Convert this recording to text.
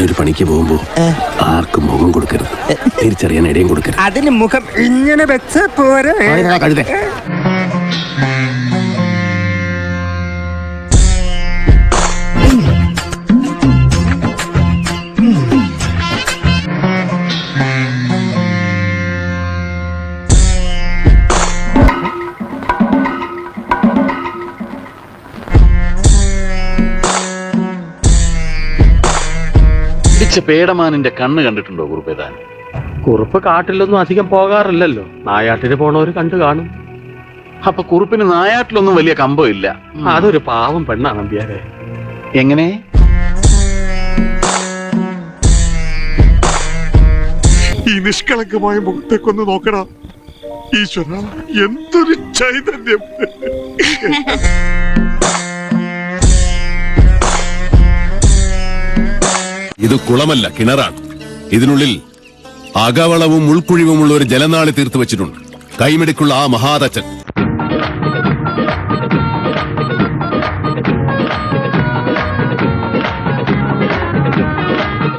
ഇങ്ങനൊരു പണിക്ക് പോകുമ്പോ ആർക്കും മുഖം കൊടുക്കരുത്, തിരിച്ചറിയാൻ ഇടയും കൊടുക്കരുത്. അതിന് മുഖം ഇങ്ങനെ വെച്ച പോരെ. കഴുതേ. പേടമാനിന്റെ കണ്ണ് കണ്ടിട്ടുണ്ടോ കുറുപ്പേതാൻ? കുറുപ്പ് കാട്ടിലൊന്നും അധികം പോകാറില്ലല്ലോ, നായാട്ടിന് പോണവര് കണ്ടു കാണും. അപ്പൊ കുറുപ്പിന് നായാട്ടിലൊന്നും വലിയ കമ്പമില്ല. അതൊരു പാവം പെണ്ണാണ് നമ്പ്യാരെ. എങ്ങനെ? ഈ നിഷ്കളങ്കമായ മുഖത്തേക്കൊന്ന് നോക്കടാ ഈശ്വര, എന്തൊരു ചൈതന്യം. ഇത് കുളമല്ല, കിണറാണ്. ഇതിനുള്ളിൽ അകവളവും ഉൾക്കുഴിവുമുള്ള ഒരു ജലനാളി തീർത്തു വെച്ചിട്ടുണ്ട്. കൈമിടിക്കുള്ള ആ മഹാതച്ചൻ